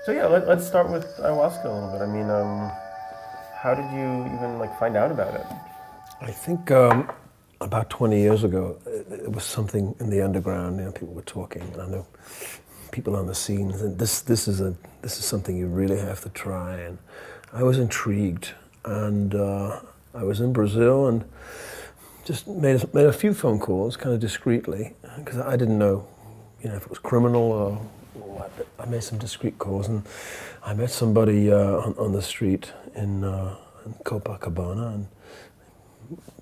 So yeah, let's start with ayahuasca a little bit. I mean, how did you even like find out about it? I think about 20 years ago, it was something in the underground. You know, people were talking, and I know people on the scenes. And this is something you really have to try. And I was intrigued, and I was in Brazil, and just made a few phone calls, kind of discreetly, because I didn't know, if it was criminal or what. I made some discreet calls, and I met somebody on the street in Copacabana, and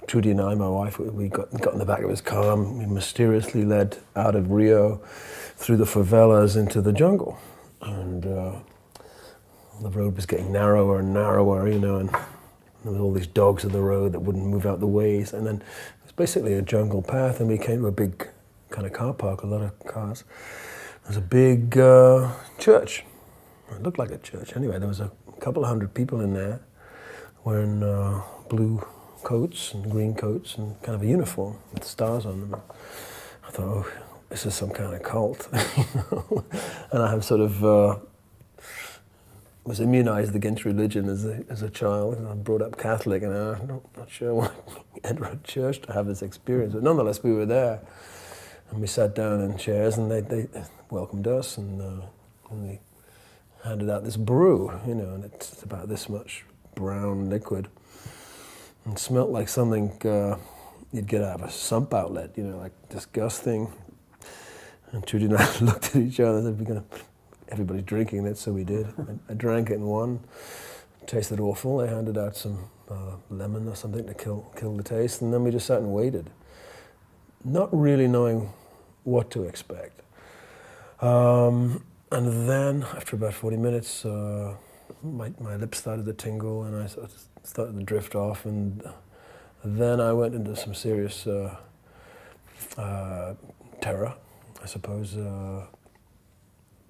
Trudy and I, my wife, we got in the back of his car, and we mysteriously led out of Rio through the favelas into the jungle. And the road was getting narrower and narrower, and there was all these dogs on the road that wouldn't move out the ways. And then it was basically a jungle path, and we came to a big kind of car park, a lot of cars. There was a big church. It looked like a church. Anyway, there was a couple of hundred people in there wearing blue coats and green coats and kind of a uniform with stars on them. I thought, oh, this is some kind of cult. And I have sort of was immunized against religion as a child. I was brought up Catholic, and I'm not sure why I entered a church to have this experience. But nonetheless, we were there, and we sat down in chairs, and they welcomed us, and they handed out this brew, and it's about this much brown liquid. It smelled like something you'd get out of a sump outlet, like disgusting. And Trudy and I looked at each other and said, everybody's drinking it, so we did. I drank it in one. It tasted awful. They handed out some lemon or something to kill the taste, and then we just sat and waited, not really knowing what to expect. And then, after about 40 minutes, my lips started to tingle, and I sort of started to drift off, and then I went into some serious terror, I suppose,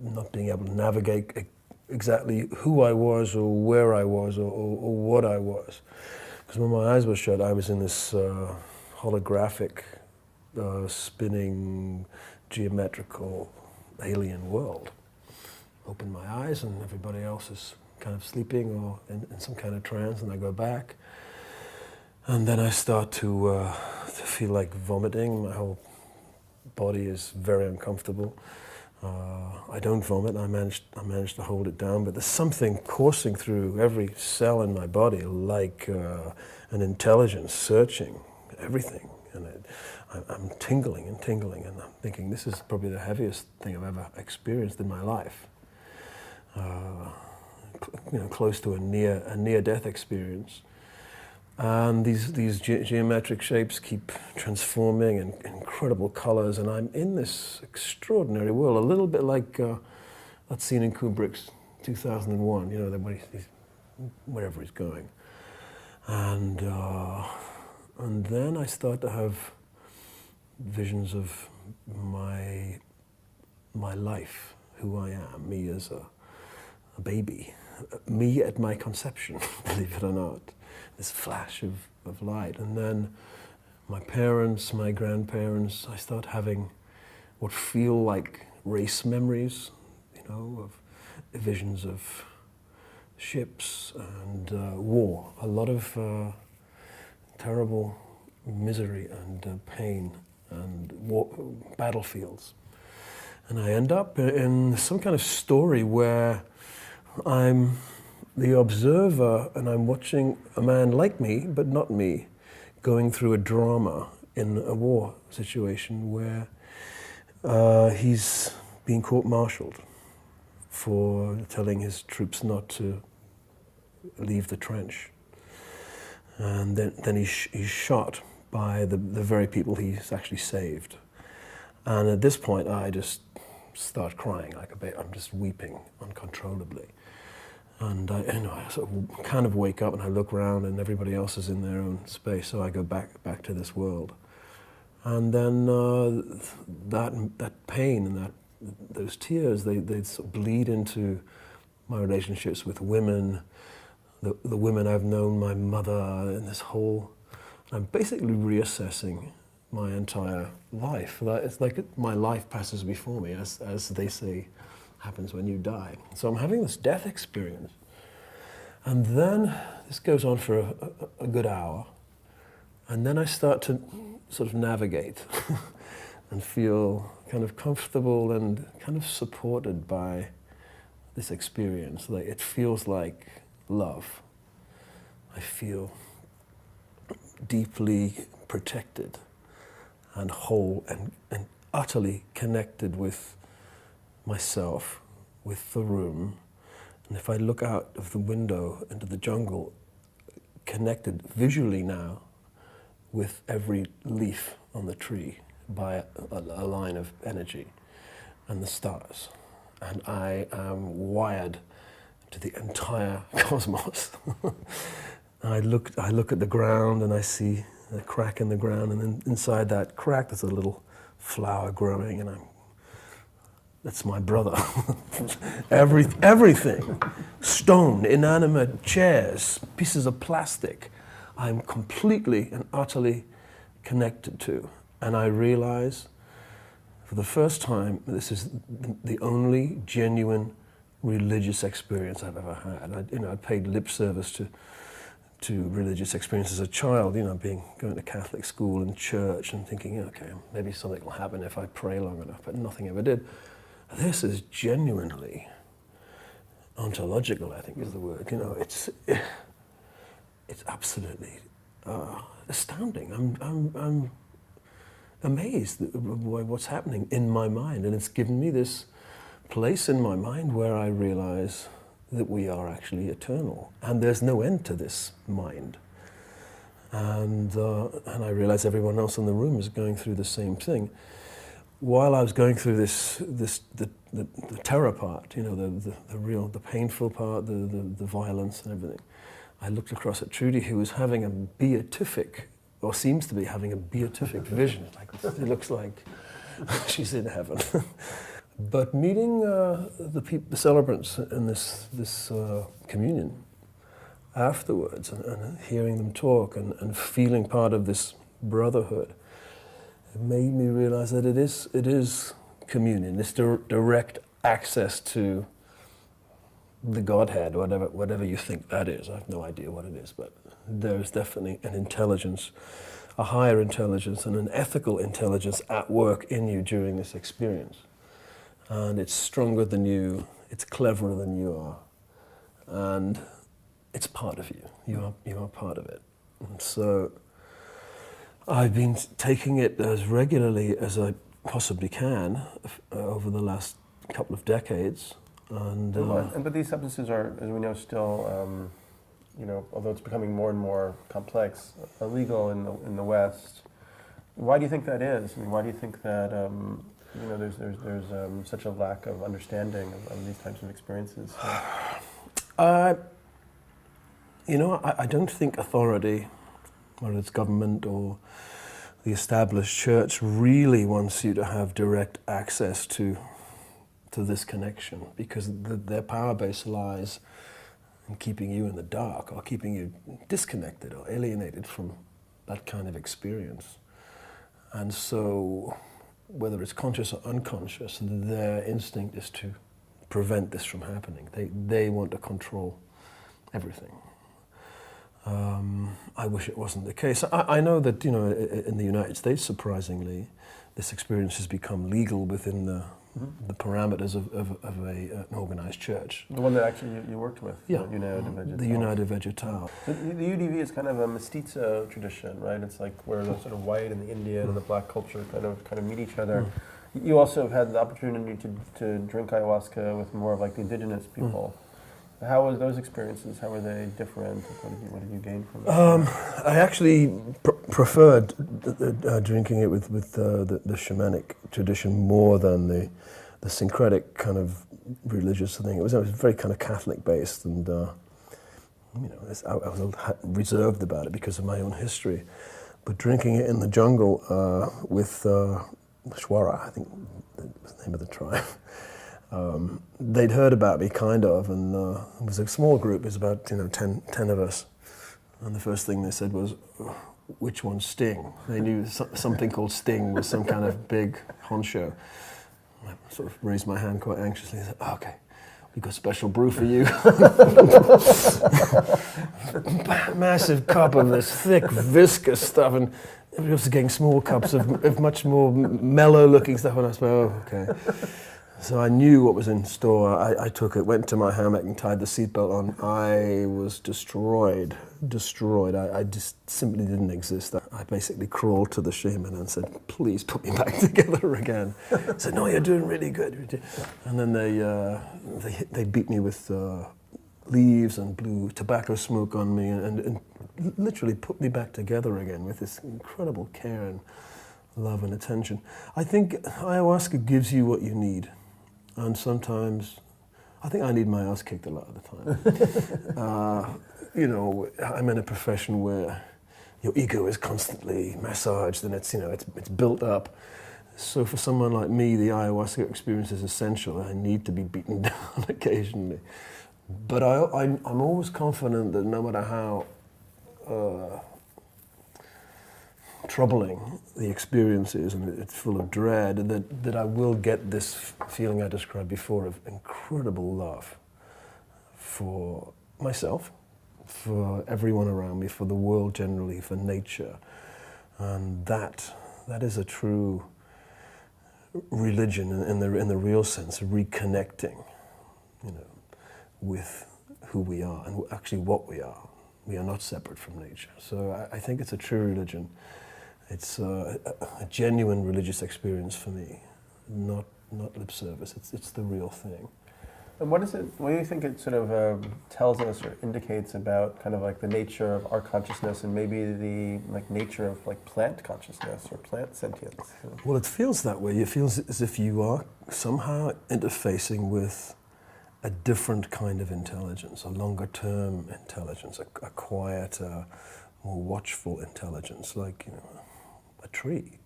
not being able to navigate exactly who I was or where I was or what I was. Because when my eyes were shut, I was in this holographic, spinning, geometrical, alien world. Open my eyes, and everybody else is kind of sleeping or in some kind of trance, and I go back. And then I start to feel like vomiting. My whole body is very uncomfortable. I don't vomit. I managed to hold it down, but there's something coursing through every cell in my body, like an intelligence searching everything. And I'm tingling and tingling, and I'm thinking, this is probably the heaviest thing I've ever experienced in my life. Close to a near-death experience. And these geometric shapes keep transforming in incredible colors, and I'm in this extraordinary world, a little bit like that scene in Kubrick's 2001, he's wherever he's going. And then I start to have visions of my life, who I am, me as a baby, me at my conception, believe it or not. This flash of light. And then my parents, my grandparents, I start having what feel like race memories, of visions of ships and war. A lot of terrible misery and pain and battlefields. And I end up in some kind of story where I'm the observer, and I'm watching a man like me, but not me, going through a drama in a war situation where he's being court-martialed for telling his troops not to leave the trench. And then he's shot by the very people he's actually saved. And at this point, I just start crying like a baby. I'm just weeping uncontrollably. And I sort of kind of wake up and I look around, and everybody else is in their own space, so I go back to this world. And then that pain and those tears, they sort of bleed into my relationships with women, the women I've known, my mother, and this whole. I'm basically reassessing my entire life. It's like my life passes before me, as they say happens when you die. So I'm having this death experience. And then this goes on for a good hour. And then I start to sort of navigate and feel kind of comfortable and kind of supported by this experience. Like, it feels like love. I feel deeply protected and whole and utterly connected with myself, with the room. And if I look out of the window into the jungle, connected visually now with every leaf on the tree by a line of energy and the stars. And I am wired to the entire cosmos. I look at the ground and I see a crack in the ground, and then inside that crack there's a little flower growing, and that's my brother. Everything, stone, inanimate chairs, pieces of plastic, I'm completely and utterly connected to. And I realize for the first time this is the only genuine religious experience I've ever had. I paid lip service to religious experience as a child, going to Catholic school and church and thinking, okay, maybe something will happen if I pray long enough, but nothing ever did. This is genuinely ontological, I think is the word. It's absolutely astounding. I'm amazed by what's happening in my mind, and it's given me this place in my mind where I realize that we are actually eternal, and there's no end to this mind. And I realize everyone else in the room is going through the same thing. While I was going through the terror part, the painful part, the violence and everything, I looked across at Trudy, who was having a beatific, or seems to be having a beatific vision. It looks like she's in heaven. But meeting the celebrants in this communion afterwards, and hearing them talk and feeling part of this brotherhood, it made me realize that it is communion, this direct access to the Godhead, whatever you think that is. I have no idea what it is, but there's definitely an intelligence, a higher intelligence and an ethical intelligence at work in you during this experience. And it's stronger than you, it's cleverer than you are, and it's part of you. You are part of it. And so I've been taking it as regularly as I possibly can over the last couple of decades. But these substances are, as we know, still, although it's becoming more and more complex, illegal in the West. Why do you think that is? I mean, why do you think that there's such a lack of understanding of these types of experiences? I don't think authority, whether it's government or the established church, really wants you to have direct access to this connection, because their power base lies in keeping you in the dark, or keeping you disconnected or alienated from that kind of experience. And so, whether it's conscious or unconscious, their instinct is to prevent this from happening. They want to control everything. I wish it wasn't the case. I know that in the United States, surprisingly, this experience has become legal within the parameters of an organized church. The one that actually you worked with, yeah, the United Vegetal. The UDV is kind of a mestizo tradition, right? It's like where the sort of white and the Indian and the black culture kind of meet each other. You also have had the opportunity to drink ayahuasca with more of like the indigenous people. How was those experiences? How were they different? What did you gain from them? I actually preferred drinking it with the shamanic tradition more than the syncretic kind of religious thing. It was very kind of Catholic based, and I was reserved about it because of my own history. But drinking it in the jungle with Shwara, I think was the name of the tribe. They'd heard about me, kind of, and it was a small group. It was about 10 of us, and the first thing they said was, "Which one's Sting?" They knew something called Sting was some kind of big honcho. I sort of raised my hand quite anxiously and said, oh, okay, we've got special brew for you. Massive cup of this thick, viscous stuff, and everybody else is getting small cups of much more mellow-looking stuff, and I said, oh, okay. So I knew what was in store. I took it, went to my hammock and tied the seatbelt on. I was destroyed. I just simply didn't exist. I basically crawled to the shaman and said, please put me back together again. I said, no, you're doing really good. And then they beat me with leaves and blew tobacco smoke on me and literally put me back together again with this incredible care and love and attention. I think ayahuasca gives you what you need. And sometimes, I think I need my ass kicked a lot of the time. You know, I'm in a profession where your ego is constantly massaged and it's built up. So for someone like me, the ayahuasca experience is essential. I need to be beaten down occasionally. But I'm always confident that no matter how troubling the experience is, and it's full of dread, that I will get this feeling I described before of incredible love for myself, for everyone around me, for the world generally, for nature. And that is a true religion in the real sense, reconnecting, you know, with who we are and actually what we are. We are not separate from nature. So I think it's a true religion. It's a genuine religious experience for me, not lip service. It's the real thing. And what do you think it sort of tells us or indicates about kind of like the nature of our consciousness and maybe the nature of like plant consciousness or plant sentience? Well, it feels that way. It feels as if you are somehow interfacing with a different kind of intelligence, a longer-term intelligence, a quieter, more watchful intelligence, like, you know, a tree.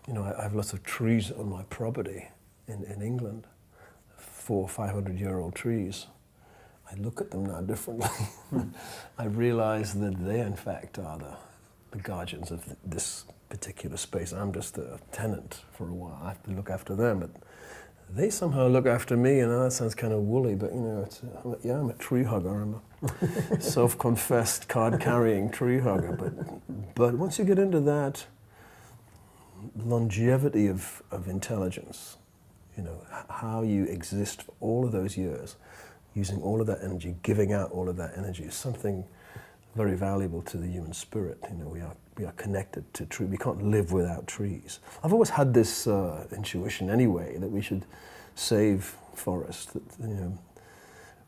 You know, I have lots of trees on my property in England, 400- or 500-year-old trees. I look at them now differently. I realize that they, in fact, are the guardians of this particular space. I'm just a tenant for a while. I have to look after them, but they somehow look after me, and that sounds kind of woolly, but you know, I'm a tree hugger. I'm a self-confessed card-carrying tree hugger. But once you get into that longevity of intelligence, you know, how you exist for all of those years, using all of that energy, giving out all of that energy is something very valuable to the human spirit. You know, we are connected to trees. We can't live without trees. I've always had this intuition anyway that we should save forests. That, you know,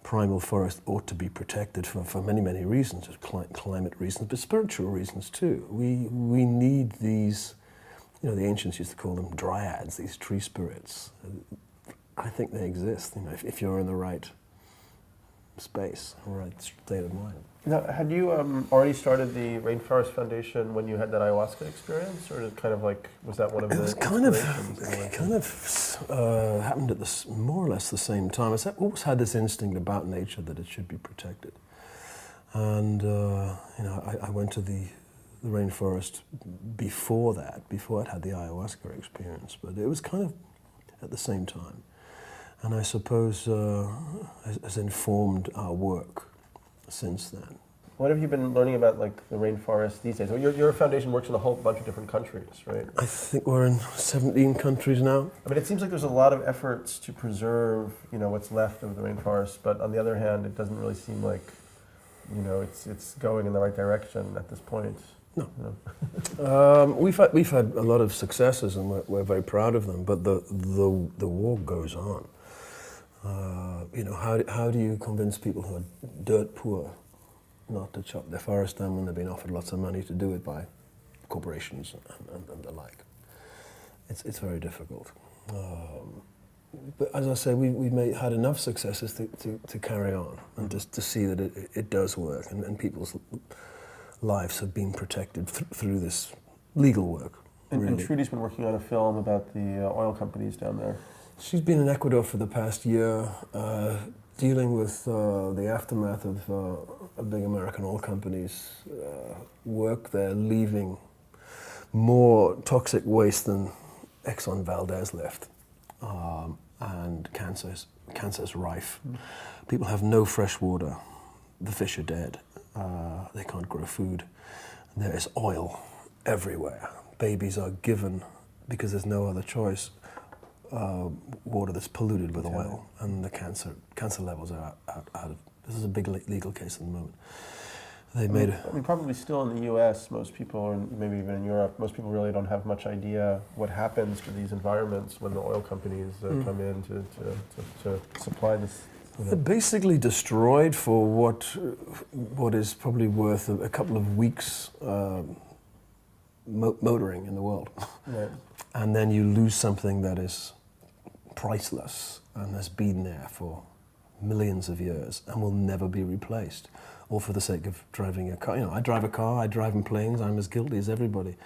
primal forest ought to be protected for many, many reasons, climate reasons, but spiritual reasons too. We need these. You know, the ancients used to call them dryads, these tree spirits. I think they exist, you know, if you're in the right space, or right state of mind. Now, had you already started the Rainforest Foundation when you had that ayahuasca experience, or kind of like, was that one of the It kind of happened at more or less the same time. I always had this instinct about nature that it should be protected. And, you know, I went to the rainforest before I'd had the ayahuasca experience, but it was kind of at the same time. And I suppose has informed our work since then. What have you been learning about like the rainforest these days? Well, your foundation works in a whole bunch of different countries, right? I think we're in 17 countries now. I mean, it seems like there's a lot of efforts to preserve, you know, what's left of the rainforest, but on the other hand, it doesn't really seem like, you know, it's going in the right direction at this point. No. No. We've had a lot of successes, and we're very proud of them. But the war goes on. You know, how do you convince people who are dirt poor not to chop their forest down when they've been offered lots of money to do it by corporations and the like? It's very difficult. But as I say, we've had enough successes to carry on and just to see that it does work, and people's lives have been protected through this legal work. And, really. And Trudy's been working on a film about the oil companies down there. She's been in Ecuador for the past year, dealing with the aftermath of big American oil companies' work there, leaving more toxic waste than Exxon Valdez left. and cancer is rife. People have no fresh water. The fish are dead. They can't grow food. There is oil everywhere. Babies are given, because there's no other choice, water that's polluted with oil, and the cancer levels are out of. This is a big legal case at the moment. They made. I mean, probably still in the U.S., most people, or maybe even in Europe, most people really don't have much idea what happens to these environments when the oil companies come in to supply this. They're basically destroyed for what is probably worth a couple of weeks motoring in the world. Right. And then you lose something that is priceless and has been there for millions of years and will never be replaced, all for the sake of driving a car. You know, I drive a car, I drive in planes, I'm as guilty as everybody.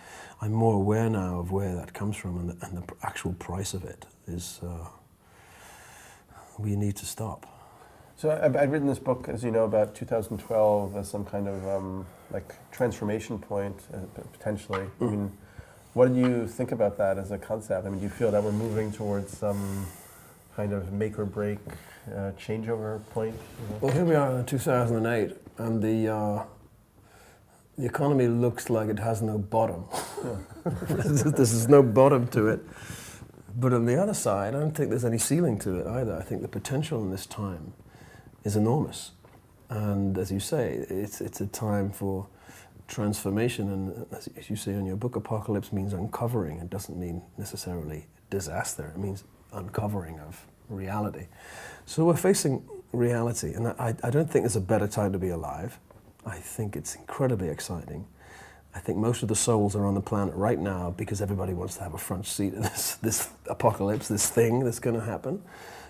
I'm more aware now of where that comes from, and the actual price of it is, we need to stop. So I've written this book, as you know, about 2012 as some kind of like transformation point, potentially. I mean, what do you think about that as a concept? I mean, do you feel that we're moving towards some kind of make or break changeover point? Well, here we are in 2008, and the economy looks like it has no bottom. There's no bottom to it. But on the other side, I don't think there's any ceiling to it either. I think the potential in this time is enormous. And as you say, it's a time for transformation, and as you say in your book, apocalypse means uncovering. It doesn't mean necessarily disaster. It means uncovering of reality. So we're facing reality, and I don't think there's a better time to be alive. I think it's incredibly exciting. I think most of the souls are on the planet right now because everybody wants to have a front seat in this apocalypse, this thing that's going to happen.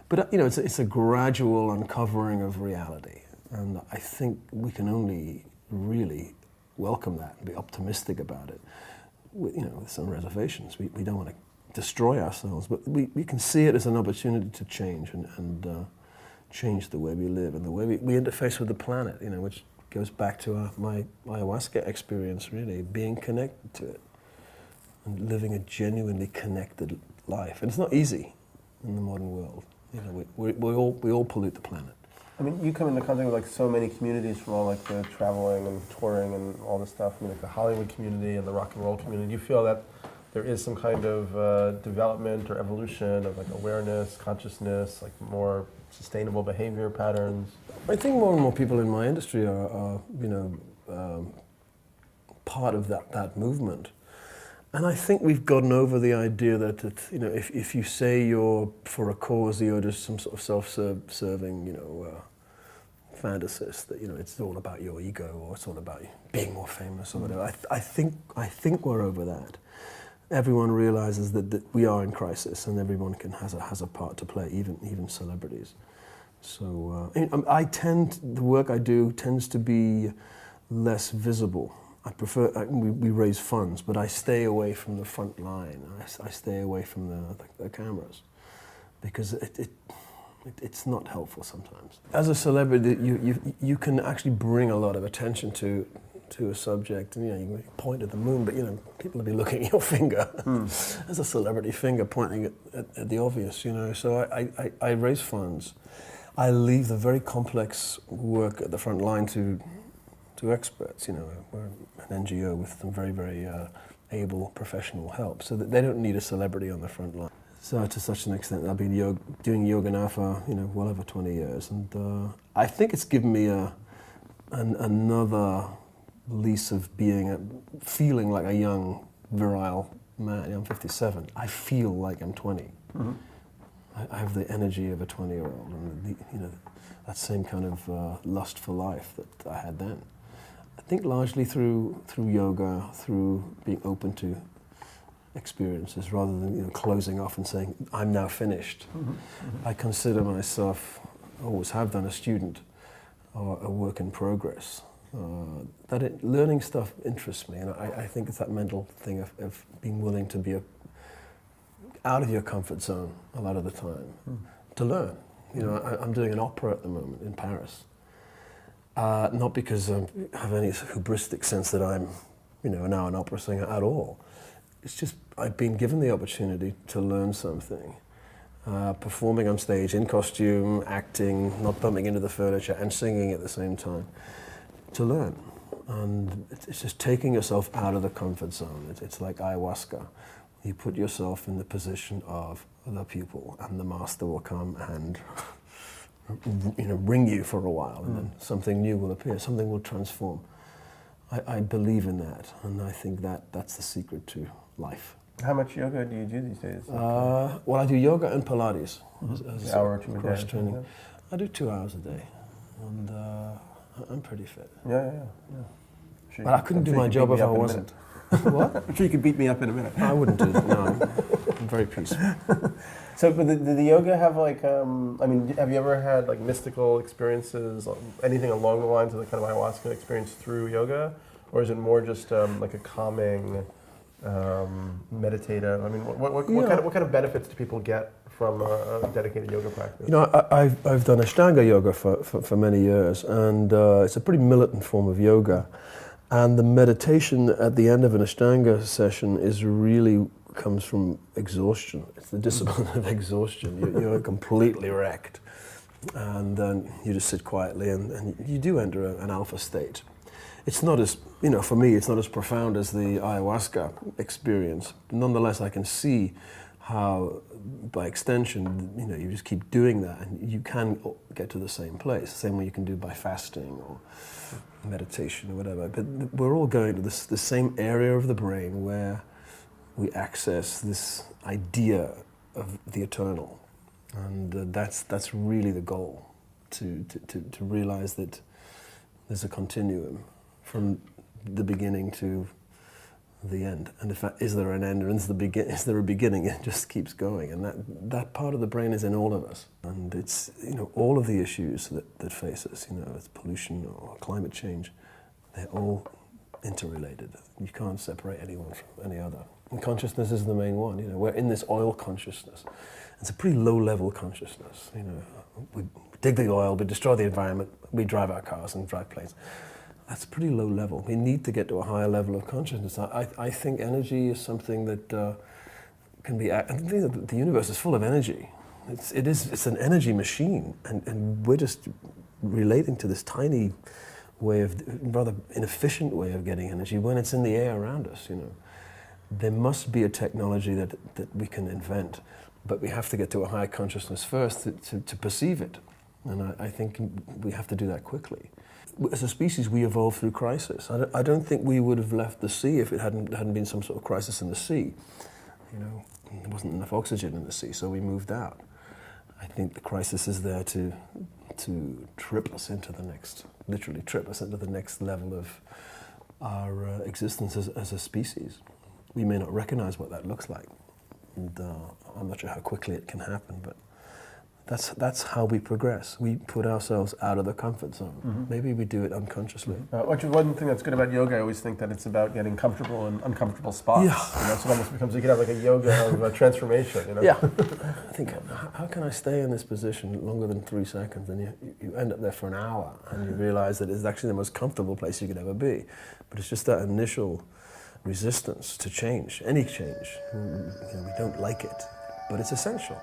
But you know, it's a gradual uncovering of reality, and I think we can only really welcome that and be optimistic about it. With some reservations. We don't want to destroy ourselves, but we can see it as an opportunity to change and change the way we live and the way we interface with the planet. You know, which goes back to my Ayahuaska experience. Really, being connected to it and living a genuinely connected life. And it's not easy in the modern world. You know, we all pollute the planet. I mean, you come into contact with like so many communities from all like the traveling and touring and all this stuff. I mean, like the Hollywood community and the rock and roll community. Do you feel that there is some kind of development or evolution of like awareness, consciousness, like more sustainable behavior patterns? I think more and more people in my industry are part of that movement. And I think we've gotten over the idea that if you say you're for a cause, you're just some sort of self-serving, fantasist, that it's all about your ego or it's all about being more famous or whatever. I think we're over that. Everyone realizes that we are in crisis, and everyone has a part to play, even celebrities. So the work I do tends to be less visible. I prefer, we raise funds, but I stay away from the front line. I stay away from the cameras, because it's not helpful sometimes. As a celebrity, you can actually bring a lot of attention to a subject, and you can point at the moon, but people will be looking at your finger. As a celebrity, finger pointing at the obvious, So I raise funds. I leave the very complex work at the front line to experts. We're an NGO with some very, very able professional help, so that they don't need a celebrity on the front line. So to such an extent, I've been doing yoga now for well over 20 years, and I think it's given me another lease of feeling like a young, virile man. I'm 57. I feel like I'm 20. Mm-hmm. I have the energy of a 20-year-old, and that same kind of lust for life that I had then. I think largely through yoga, through being open to experiences rather than closing off and saying, I'm now finished. Mm-hmm. Mm-hmm. I consider myself, always have done, a student or a work in progress. Learning stuff interests me, and I think it's that mental thing of being willing to be out of your comfort zone a lot of the time to learn. I'm doing an opera at the moment in Paris. Not because I have any hubristic sense that I'm, now an opera singer at all. It's just I've been given the opportunity to learn something, performing on stage in costume, acting, not bumping into the furniture, and singing at the same time, to learn. And it's just taking yourself out of the comfort zone. It's like ayahuasca. You put yourself in the position of the pupil, and the master will come and bring you for a while, and then something new will appear, something will transform. I believe in that, and I think that's the secret to life. How much yoga do you do these days? Well, I do yoga and Pilates as an hour or two a cross day. training. Yeah. I do 2 hours a day, and I'm pretty fit. Yeah. Sure, But I couldn't do my job if I wasn't. What? I'm sure you could beat me up in a minute. I wouldn't do that. No, I'm very peaceful. So, but did the yoga have like, I mean, have you ever had like mystical experiences, anything along the lines of the kind of ayahuasca experience through yoga? Or is it more just like a calming, meditative? I mean, what kind of benefits do people get from a dedicated yoga practice? You know, I've done Ashtanga yoga for many years, and it's a pretty militant form of yoga. And the meditation at the end of an Ashtanga session comes from exhaustion. It's the discipline of exhaustion. You're completely wrecked. And then you just sit quietly, and you do enter an alpha state. It's not as, for me, it's not as profound as the ayahuasca experience. Nonetheless, I can see how, by extension, you just keep doing that, and you can get to the same place, the same way you can do by fasting or meditation or whatever. But we're all going to the same area of the brain where we access this idea of the eternal, and that's really the goal, to realize that there's a continuum from the beginning to the end. And in fact, is there an end, or is there a beginning? It just keeps going, and that part of the brain is in all of us. And it's all of the issues that face us, it's pollution or climate change, they're all interrelated. You can't separate anyone from any other. And consciousness is the main one. We're in this oil consciousness. It's a pretty low-level consciousness. We dig the oil, we destroy the environment, we drive our cars and drive planes. That's pretty low level. We need to get to a higher level of consciousness. I think energy is something that can be. I think that the universe is full of energy. It's an energy machine, and we're just relating to this tiny way rather inefficient way of getting energy when it's in the air around us. There must be a technology that we can invent, but we have to get to a higher consciousness first to perceive it, and I think we have to do that quickly. As a species, we evolved through crisis. I don't think we would have left the sea if it hadn't been some sort of crisis in the sea. There wasn't enough oxygen in the sea, so we moved out. I think the crisis is there to trip us into the next, literally trip us into the next level of our existence as a species. We may not recognize what that looks like, and I'm not sure how quickly it can happen, but that's how we progress. We put ourselves out of the comfort zone. Mm-hmm. Maybe we do it unconsciously. Which is one thing that's good about yoga. I always think that it's about getting comfortable in uncomfortable spots. Yeah. So it almost becomes, you can have like a yoga of transformation. Yeah. I think, how can I stay in this position longer than 3 seconds? And you end up there for an hour, and you realize that it's actually the most comfortable place you could ever be. But it's just that initial resistance to change, any change. We don't like it, but it's essential.